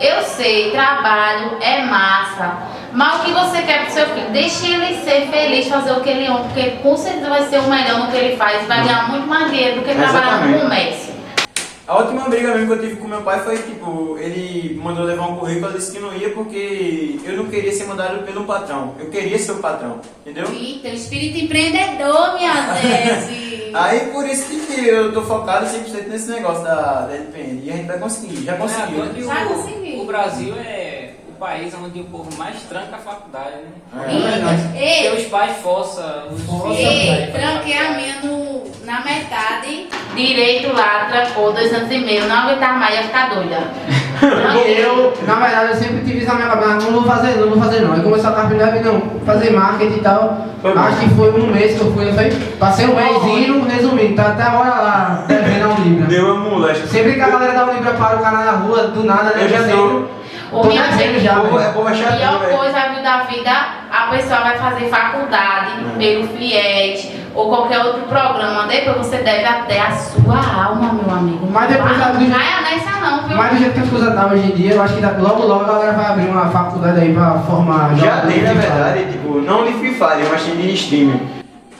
Eu sei, trabalho é massa, mas o que você quer pro seu filho? Deixe ele ser feliz, fazer o que ele ama, porque com certeza vai ser o melhor no que ele faz e vai ganhar muito mais dinheiro do que trabalhar no Exatamente. comércio. A última briga mesmo que eu tive com meu pai foi tipo, ele mandou levar um currículo, eu disse que não ia porque eu não queria ser mandado pelo patrão, eu queria ser o patrão, entendeu? Eita, o espírito empreendedor, minha gente. Aí por isso que eu tô focado 100% nesse negócio da LPN e a gente vai conseguir, já conseguiu. Não é à toa que Já conseguiu. o Brasil é o país onde o povo mais tranca a faculdade, né? Ei, Porque os pais forçam os filhos. ei, tranquei a minha na metade. Direito lá, trancou 2 anos e meio, não aguentava mais, ia ficar doida. E eu, na verdade, eu sempre tive isso na minha cabeça, não vou fazer não. Aí começou a carpintaria, não, fazer marketing e tal. Acho que foi um mês que eu fui, não foi? Passei um mêsinho, resumindo, tá até agora lá, devendo a Unibra. Deu uma moléstia. Sempre que a galera da Unibra para o cara na rua, do nada, né? Eu já sempre- Ô, Tô minha dizendo gente, já, É velho. boa chato, pior velho. coisa da vida, a pessoa vai fazer faculdade pelo FIET ou qualquer outro programa, depois você deve até a sua alma, meu amigo. Mas depois não do- caia nessa não, viu? Mas do jeito que as coisas estão hoje em dia, eu acho que logo logo a galera vai abrir uma faculdade aí pra formar Já jogadores tem, na de FIFA. verdade, tipo, não de Free Fire, mas tem de streaming.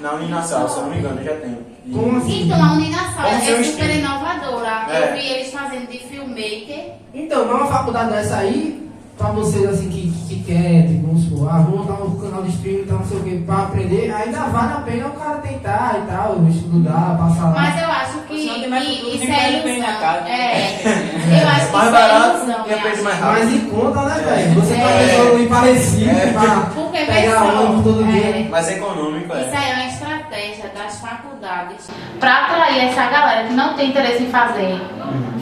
Na Uninasal, se eu não me engano, já tem. Como assim? Então, a Uninasal Como seu é super estilo. inovadora. É. Eu vi eles fazendo de filmmaker. Então, não é uma faculdade dessa aí, pra vocês assim que quer, tipo, vamos supor, vamos montar um canal de streaming e tal, não sei o que, pra aprender, ainda vale a pena o cara tentar e tal, estudar, passar lá. Mas eu acho que Senão tem mais futuro, isso nem é mais bem na ilusão. casa. Eu acho que Mais isso é barato ilusão. e aprende minha mais gente. rápido. Mas em conta, né, velho? Você tá É. pensando em parecido, É. pra Porque, pegar pessoal, ônibus todo dia. Mais econômico, Isso é. aí é uma estratégia das faculdades para atrair essa galera que não tem interesse em fazer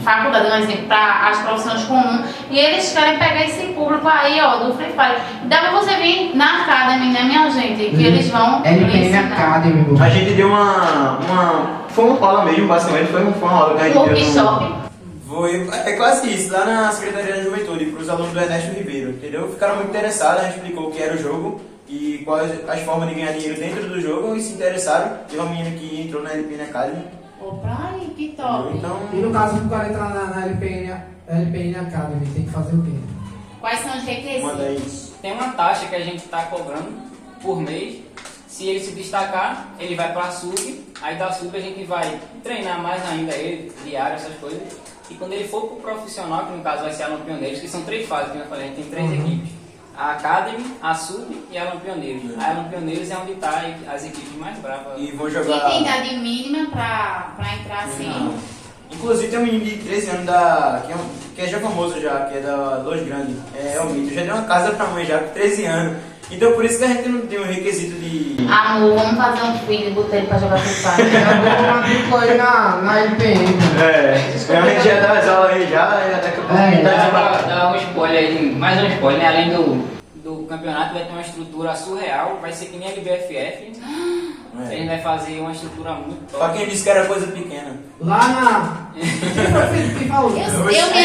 faculdade, por exemplo, para as profissões comuns, e eles querem pegar esse público aí, ó, do Free Fire. Dá pra você vir na Academy, né, minha gente? Que eles vão LPN ensinar. Academy, meu. A gente deu foi uma aula mesmo, basicamente, foi uma aula que a gente deu. Workshop. É quase isso, lá na Secretaria da Juventude, para os alunos do Ernesto Ribeiro, entendeu? Ficaram muito interessados, a gente explicou o que era o jogo e quais as formas de ganhar dinheiro dentro do jogo e se interessaram. Teve uma menina que entrou na LPN Academy. Opa, aí, que top. Então, E no caso, pro cara entrar na LPN Academy, tem que fazer o quê? Quais são os manda aí. requisitos? Tem uma taxa que a gente está cobrando por mês. Se ele se destacar, ele vai para a sub. Aí da sub a gente vai treinar mais ainda ele, diário, essas coisas. E quando ele for para o profissional, que no caso vai ser a Alan Pioneiros, que são 3 fases, que eu falei, a gente tem 3 equipes. A Academy, a Sub e a Alan Pioneiros. A Alan Pioneiros é onde está as equipes mais bravas. E vou E jogar. tem idade mínima pra entrar assim? Não. Inclusive tem um menino de 13 anos que é já famoso já, que é da Los Grandes, é o Mito. Já deu uma casa pra mãe já com 13 anos. Então por isso que a gente não tem um requisito de. Amor, vamos fazer um filho e botar ele pra jogar Free Fire. Eu vou matricular aí na LPN. A gente já dá as aulas aí já, e daqui a pouco a gente Dá tá pra dar um spoiler aí, mais um spoiler, né? Além do campeonato vai ter uma estrutura surreal, vai ser que nem a LBFF. A gente vai fazer uma estrutura muito Pra top. quem disse que era coisa pequena. Lá na. Quem foi o Felipe que falou? Eu me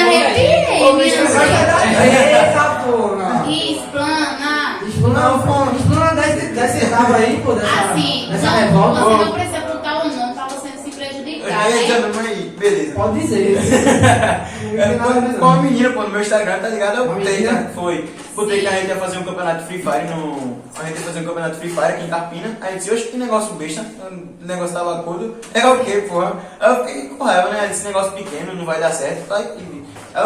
arrepiei, minha gente. Eita porra! Explana. Explana 10 centavos aí, pô, Assim, dessa não, revolta. você não precisa botar o nome pra você não se Eu prejudicar, já ia né? dizendo, mas beleza. Pode dizer. Não tem nada a ver, Com uma não. menina, pô, no meu Instagram, tá ligado? Eu Uma botei, menina? né? Foi. Botei que a gente ia fazer um campeonato de Free Fire A gente ia fazer um campeonato de Free Fire aqui em Carpina. Aí eu disse, oxe, que negócio besta. O negócio tava curto. É o quê, porra? Aí eu fiquei com raiva, né? Esse negócio pequeno, não vai dar certo. Aí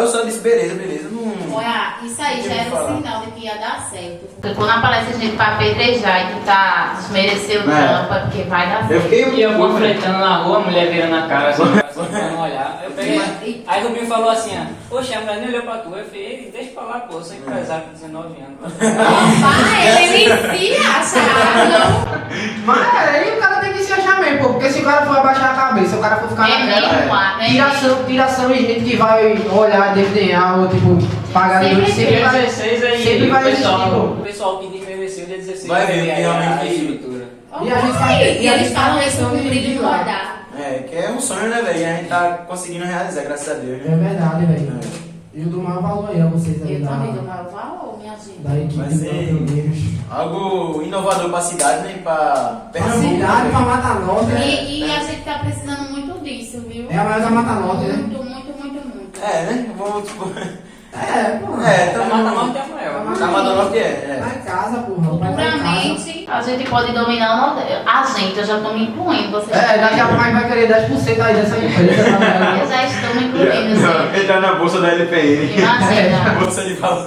eu só disse, beleza. Não. Olha, isso aí já era Falar. um sinal de que ia dar certo. Porque quando aparece gente pra apedrejar e tentar desmerecer o É. trampo, é porque vai dar Eu certo. fiquei E eu vou puto, né? enfrentando na rua, a mulher virando a cara assim, pra não olhar. Eu peguei, aí o Rubinho falou assim, poxa, a mulher nem olhou pra tu. Eu falei, "Ei, deixa pra lá, pô, eu sou empresário com 19 anos. Opa, ele me se acha. Mas aí o cara tem que se achar mesmo, pô. pô, porque se o cara for abaixar a cabeça, o cara for ficar É naquela. mesmo, né? Tiração e gente que vai olhar, desenhar ou tipo, pagar Sempre de sempre Dia vai. 16 aí, sempre vai o pessoal, existir, pô. o pessoal que desmereceu o dia 16 Vai ver, ver aí realmente a que- estrutura. E a gente faz- E e a eles gente falam faz isso questão de comigo ir não lá. vai dar. É, que é um sonho, né, velho? E a gente tá conseguindo realizar, graças a Deus, É né? verdade, velho. E eu dou maior valor aí a vocês aí Eu também dou da, maior valor, minha gente. da equipe Vai do ser- Pioneiros. Algo inovador pra cidade, né? Pra Pra Pernambuco. cidade, né? pra Mata Norte, E a gente tá precisando muito disso, viu? é a maior da Mata Norte, né? Muito. É, né? Vamos, tipo... É, pô. É, A Mata Norte é a maior. A Mata Norte é. Tá em casa, porra. O pai tá em casa. Futuramente, A gente pode dominar o Nordeste. A gente, eu já estou me incluindo. Vocês É, daqui a pouco vai querer 10% aí dessa empresa. Tá Eu já estou me incluindo, gente. Entrar na bolsa da LPN. Imagina. Bolsa de valor.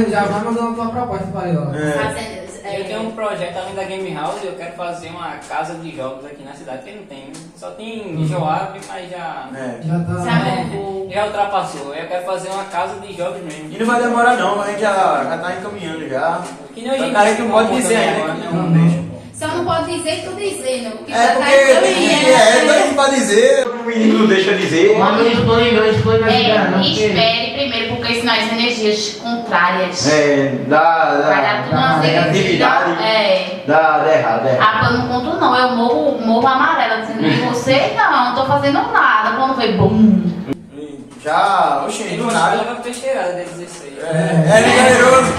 já vai mandando a tua proposta pra ele, ó. fazendo. Eu tenho um projeto além da Game House e eu quero fazer uma casa de jogos aqui na cidade, que não tem, né? Só tem Joab, mas já Já tá. já ultrapassou. Eu quero fazer uma casa de jogos mesmo. E não vai demorar não, a gente já tá encaminhando já. Que nem hoje em Só que a dia, gente não pode dizer ainda agora, que né? não deixa. Só não pode dizer que tô dizendo. Que É já porque tá é pra dizer, o menino não deixa dizer. Mas eu estou lembrando, estou imaginando. Espere primeiro, porque senão as energias contrárias. É, Vai dar dá tudo uma negatividade. É. Dá errado, Ah, eu não conto não, eu morro amarela, dizendo que você não tô fazendo nada. Quando foi bum. Já, oxe, Tem do uma nada. escola peixeirada de 16. Galeroso.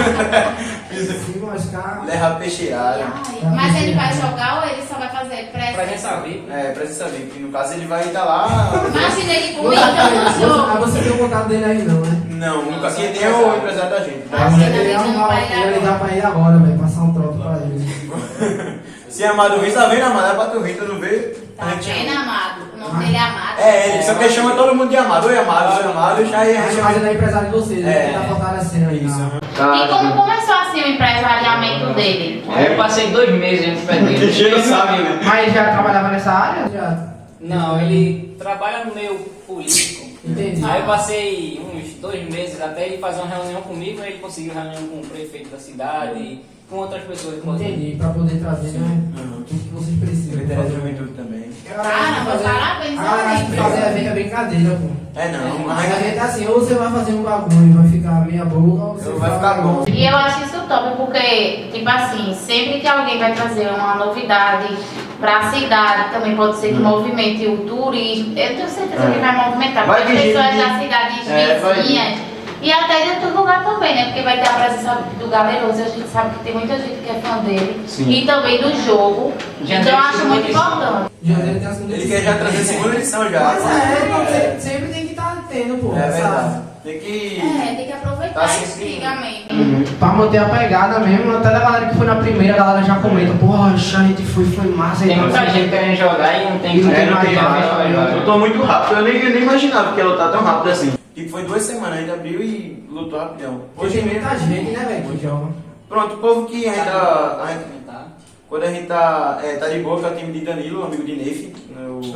Se moscar. Leva peixeirada. Ai, mas ele vai jogar ou ele só vai fazer Pra quem pressa? sabe. É, precisa saber, que no caso ele vai estar lá. Imagina ele com Ah, então no jogo. você tem o contato dele aí não, né? Não, nunca. Quem tem é o empresário da gente. Ah, Mas sim, ele ele é não um vai dar ele agora. dá pra ir agora, velho. Passar um troco pra ele. Se Amado Rio, tá vendo, Amado? É pra tu rir, tu não vê? Tá vendo, amado? O nome dele é Amado. É, ele só que chama todo mundo de Amado. Oi, Amado, oi, Amado. Já aí a gente Mas ele é empresário de vocês, É. ele tá fortalecendo aí. Isso. E como começou assim o empresariamento dele? Eu passei 2 meses antes pra ele. Cheio sabe, né? Mas já trabalhava nessa área? Já. Não, ele trabalha no meio político. Entendi. Aí eu passei uns 2 meses até ele fazer uma reunião comigo, aí ele conseguiu reunião com o prefeito da cidade, com outras pessoas. Entendi, pra poder trazer, né? O que vocês precisam. Secretaria de Juventude também. Caramba, parabéns, Ah, acho que fazer evento é brincadeira, pô. É não, Mas mas a gente é assim, ou você vai fazer um bagulho e vai ficar meia boca, ou você vai ficar bom. E eu acho isso top, porque, tipo assim, sempre que alguém vai trazer uma novidade pra cidade, também pode ser que movimente o turismo. Eu tenho certeza que vai movimentar, Vai porque as vir pessoas gente. das cidades Vai vir. vizinhas. E até de outro lugar também, né? Porque vai ter a presença do Galeroso, a gente sabe que tem muita gente que é fã dele. Sim. E também do jogo. Já então eu tem acho muito segunda importante. Janeiro tem a segunda ele quer já trazer a segunda edição já. Mas é, não, sempre tem que estar tendo, pô. É essa- verdade. Tem que. É, tem que aproveitar Tá sempre- antigamente. Pra manter a pegada mesmo, até da galera que foi na primeira, a galera já comenta, poxa, a gente foi massa. e Tem tal, muita assim. gente querendo jogar e não tem E não tem mais gente vaga, pra jogar. Eu tô muito rápido, eu nem imaginava que ela tá tão rápido assim. E foi 2 semanas, a gente abriu e lutou rapidão. Porque tem muita gente, né, velho, que joga. Pronto, o povo que a gente tá. Tá. Quando a gente tá de boa, que é o time de Danilo, amigo de Neif.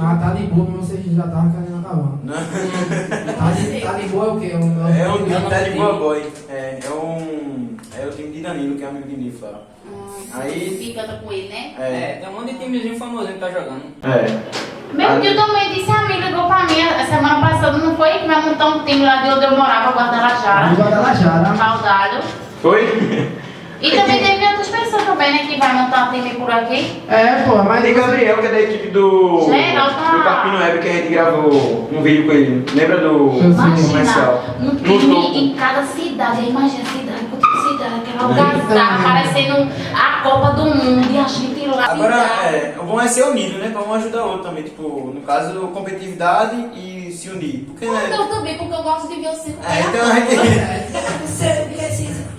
Ah, tá de boa, mas você já tava querendo acabar. Tá de boa é o quê? É o time não tá de sei. boa boy. É o time de Danilo, que é amigo de Neif lá. Aí. Fica com ele, né? É, tem um monte de timezinho famosinho que tá jogando. Meu tio também disse a mim, ligou pra mim a semana passada, não foi? Que vai montar um time lá de onde eu morava, Guadalajara. Do Guadalajara. Saudade. Foi? E também teve outras pessoas também, né, que vai montar um time por aqui. É, pô, mas Tem Gabriel, que é da equipe do Carpino Web, que a gente gravou um vídeo com ele. Lembra do Imagina, comercial? um No time topo. em cada cidade. Imagina a cidade, quanta cidade, aquela algazarra, parecendo a Copa do Mundo e a gente lá. Agora, o bom é ser unido, né? Pra um ajudar o outro também. Tipo, no caso, competitividade e se unir. Porque, né? Eu também, porque eu gosto de ver o circo. Então a gente.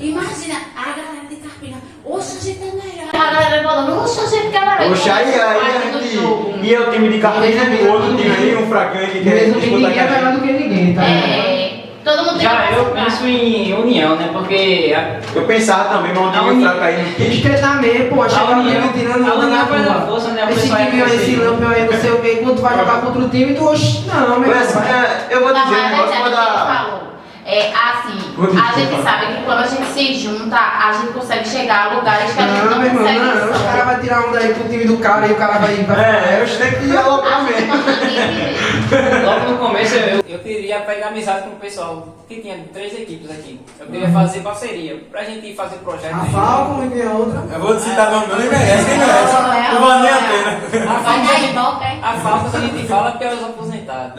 Imagina a galera de Carpina. Oxe, a gente é melhor. A galera falando, oxe, a gente quer mais. Poxa, aí a gente. E é o time de Carpina, o outro time ali, um fraquinho aí que quer Mesmo que disputar ninguém é melhor do que ninguém, tá? É, todo mundo tem Já que eu participar. penso em união, né? Porque Eu pensava também, mas um time fraco aí não quis. Treinar mesmo, pô, chega união- mesmo tirando a onda união na faz a rua. força, né? O Esse pessoal é time aí, esse parceiro. lampião aí, não sei o que, quando tu vai jogar contra o time, tu, oxe, não, meu Mas, irmão, vai. eu vou Não, dizer um mas é negócio verdade, pra o que ele dar. falou. É assim, a gente sabe que quando a gente se junta, a gente consegue chegar a lugares que a gente Não, não meu irmão, consegue. não. Os caras vão tirar onda aí com o time do cara e o cara vai. Eu tenho que ir logo pra ver. Logo no começo eu queria pegar amizade com o pessoal, que tinha 3 equipes aqui. Eu queria fazer parceria, pra gente ir fazer projeto. A Falcon e tem a outra. Eu vou citar nome, não merece, quem merece. Não vale nem a pena. A falta Vai dar Ibope, é? a falta que a gente fala é os aposentados.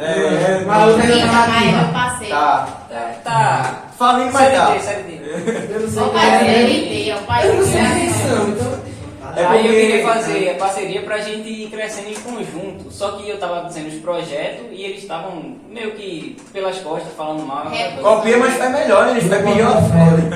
Mas a outra ainda tá Mas eu nativa. passei. Tá. Tá. Fala mas tá. Série D. Eu não sei O quem pai é. dele, o pai Eu não sei dele. quem são, então. É Aí eu porque- queria fazer a parceria pra gente ir crescendo em conjunto. Só que eu tava dizendo os projetos e eles estavam meio que pelas costas falando mal. Copia, mas faz melhor, né? Eles faz pior.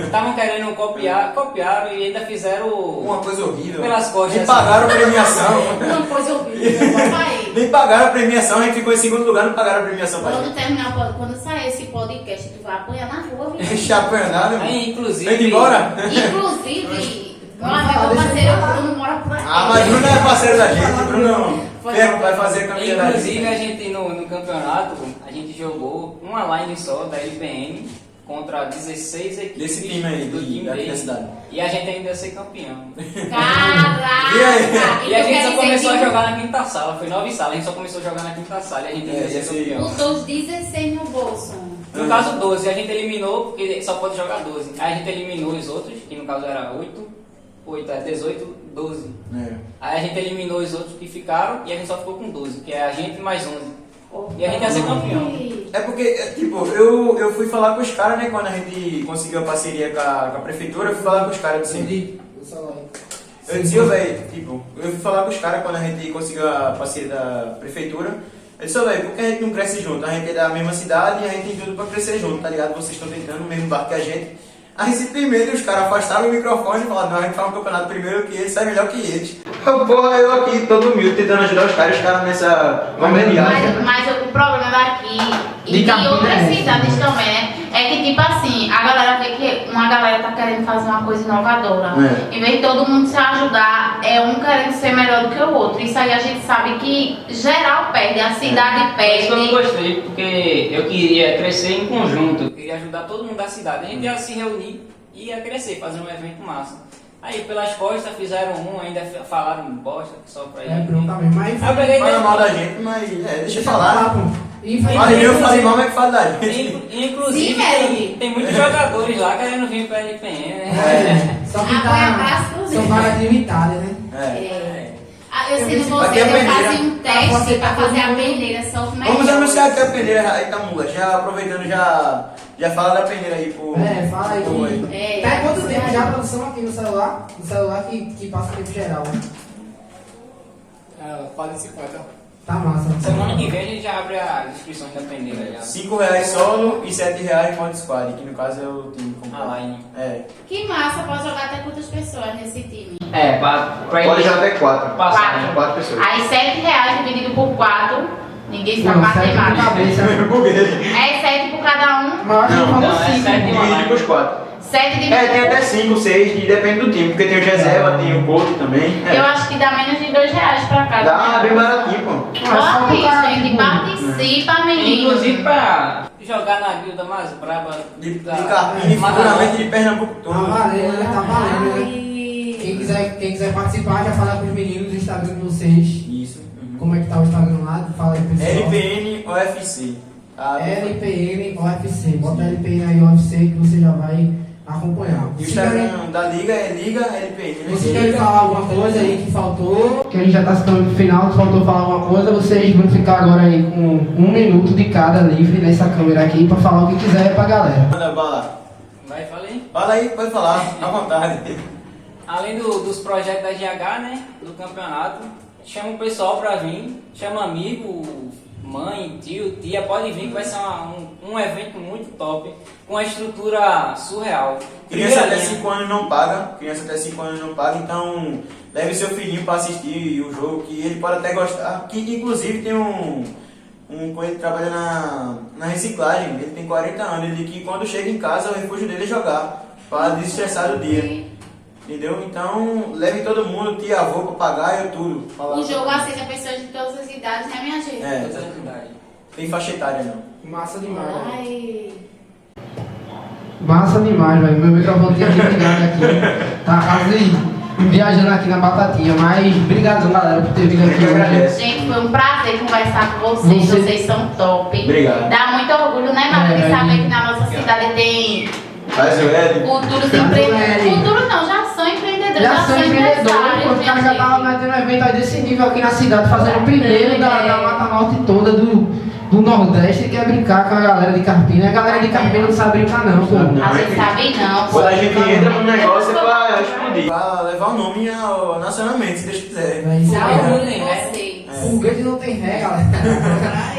Estavam querendo copiaram e ainda fizeram Uma coisa horrível. pelas costas. Nem pagaram a premiação. Uma coisa horrível, papai. Nem pagaram a premiação, a gente ficou em segundo lugar, não pagaram a premiação pra Quando gente. terminar, quando sair esse podcast, tu vai apanhar na rua, viu? Chapéu nada, Aí, Vem inclusive. embora? Inclusive, meu amigo parceiro Bruno mora por aqui. Ah, mas Bruno é parceiro da gente. Bruno vai fazer a camisa da Inclusive, gente. a gente no campeonato, a gente jogou uma line só da LPN contra 16 equipes Desse time aí, do time daqui da dele. cidade. E a gente ainda ia ser campeão. Caraca! E aí? E a Então gente quer só dizer começou a que jogar na quinta sala, foi 9 salas, a gente só começou a jogar na quinta sala e a gente ainda ia ser campeão. botou os 16 no bolso. No caso 12, a gente eliminou, porque só pode jogar 12. Aí a gente eliminou os outros, que no caso era 18, 12. É. Aí a gente eliminou os outros que ficaram e a gente só ficou com 12, que é a gente mais 11. E a gente ia ser campeão. É porque, tipo, eu fui falar com os caras, né, quando a gente conseguiu a parceria com a prefeitura, eu fui falar com os caras, assim, Entendi. O celular. eu disse, ô, velho, tipo, eu fui falar com os caras quando a gente conseguiu a parceria da prefeitura, eu disse, ô, velho, por que a gente não cresce junto? A gente é da mesma cidade e a gente tem tudo pra crescer junto, tá ligado? Vocês estão tentando o mesmo barco que a gente. Aí simplesmente os caras afastaram o microfone e falaram, não, a gente faz um campeonato primeiro que eles, sai melhor que eles. Porra, eu aqui, todo humilde, tentando ajudar os caras nessa comediagem. Mas o problema daqui e De de Campinas, outras né? cidades também, né? É que tipo assim, a galera vê que uma galera tá querendo fazer uma coisa inovadora. É. Em vez de todo mundo se ajudar, é um querendo ser melhor do que o outro. Isso aí a gente sabe que geral perde, a cidade Por isso que eu não perde. gostei, porque eu queria crescer em conjunto, eu queria ajudar todo mundo da cidade. A gente ia se reunir e ia crescer, fazer um evento massa. Aí pelas costas fizeram ainda falaram bosta só pra É, gente. Bruno também. Mas Aí eu peguei Fala mal da gente, mas deixa eu falar. pô. Mas eu falei mal, mas que fala da gente. Inclusive, Sim, velho. tem muitos jogadores lá querendo vir pra LPN, né? É, só que Apoia tá. abraço, inclusive. São vagas limitadas, né? É. Eu sendo você, Aqui é eu peneira. fazia um Ela pode teste ser pra pra fazer a todo mundo. peneira, só o melhor. Vamos anunciar aqui a peneira aí, tá, mula? Já aproveitando, já fala da peneira aí pro. É, fala aí. pro aí. É, Tá quanto é. tempo já a produção aqui no celular? No celular que passa tempo geral, né? Quase 50. Tá massa. Semana que vem a gente já abre as inscrições da peneira já. R$5 solo e R$7 modo squad, que no caso é o time A completo. line. É. Que massa, pode jogar até quantas pessoas nesse time? É, pra até 4. passar, né? 4 pessoas. Aí R$7 dividido por 4, ninguém sabe Não, sete de matemática. cabeça. É 7 por cada um, Mas acho que Não, falou não, é 5. sete. Divide pros 4. 7 dividido É, tem por até 5, 6, e depende do time, porque tem o reserva, tem o coach também. Eu acho que dá menos de R$2 pra cada. Dá bem baratinho, pô. Olha aí, gente, participa, menino. Inclusive pra jogar na guilda mais braba De da- Carpina e futuramente de Pernambuco Tá todo. valendo, né? Tá valendo, né? Ai. Quem quiser participar, já falar com os meninos do Instagram de vocês. Isso. Como é que tá o Instagram lá? Fala aí, pessoal. LPN UFC. Tá? LPN OFC. Bota LPN aí OFC que você já vai acompanhar. E o Se querem- Instagram da liga é Liga LPN. Vocês querem falar alguma coisa aí que faltou? Que a gente já está ficando no final, que faltou falar alguma coisa, vocês vão ficar agora aí com 1 minuto de cada livre nessa câmera aqui para falar o que quiser pra galera. Manda bala. Vai, fala aí. Fala aí, pode falar, à vontade. Além dos projetos da GH, né, do campeonato, chama o pessoal pra vir, chama amigo, mãe, tio, tia, pode vir que vai ser um evento muito top, com uma estrutura surreal. Criança até Primeira linha. 5 anos não paga, criança até 5 anos não paga, então leve seu filhinho para assistir o jogo, que ele pode até gostar. Que inclusive tem um coisa que trabalha na reciclagem, ele tem 40 anos, ele que quando chega em casa o refúgio dele é jogar, para desestressar do dia. Entendeu? Então leve todo mundo, tia, avô, papagaio, tudo. O jogo aceita pessoas de todas as idades, né, minha gente? É, Toda a cidade. tem faixa etária não. Massa demais. Ai. Massa demais, velho. Meu microfone tinha desligado aqui. Tá quase viajando aqui na batatinha. Mas obrigado, galera, por ter vindo aqui Eu que hoje. agradeço. Gente, foi um prazer conversar com vocês. Você- Vocês são top. Obrigado. Dá muito orgulho, né, Marco, de É, saber e- que na nossa cidade tem Faz o Ed. futuros Faz o empreendedores. L. Futuro não, já são empreendedores, Já sou empreendedor, empresários, o cara já minha tava gente. metendo um evento aí desse nível aqui na cidade, fazendo o primeiro da Mata Norte toda do Nordeste, e quer brincar com a galera de Carpina. A galera de Carpina não sabe brincar não, pô. A gente sabe não. Quando a gente entra no negócio é pra explodir. Pra levar o nome nacionalmente, se Deus quiser. É isso Dá aí, orgulho cara. em vocês. Foguete não tem ré, galera.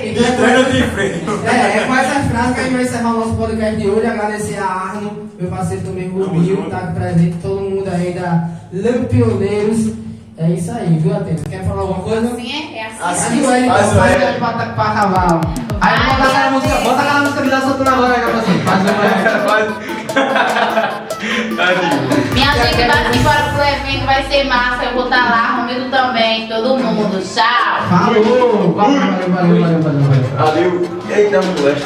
E depois de freio. É com essa frase que a gente vai encerrar o nosso podcast de hoje. Agradecer a Arno, meu parceiro também, Rubinho, que tá aqui presente, todo mundo aí da Lampioneiros. É isso aí, viu, Atena? Quer falar alguma coisa? Assim é assim. Assim. Assim, o L, Faz o faz L. o pra cavalo. Aí bota aquela música, bota aquela música que tá soltando agora aí pra você. Faz o L. Minha gente vai embora pro evento, vai ser massa. Eu vou estar lá, Romildo também, todo mundo. Tchau. Falou! Valeu. Valeu. Eita, moleque.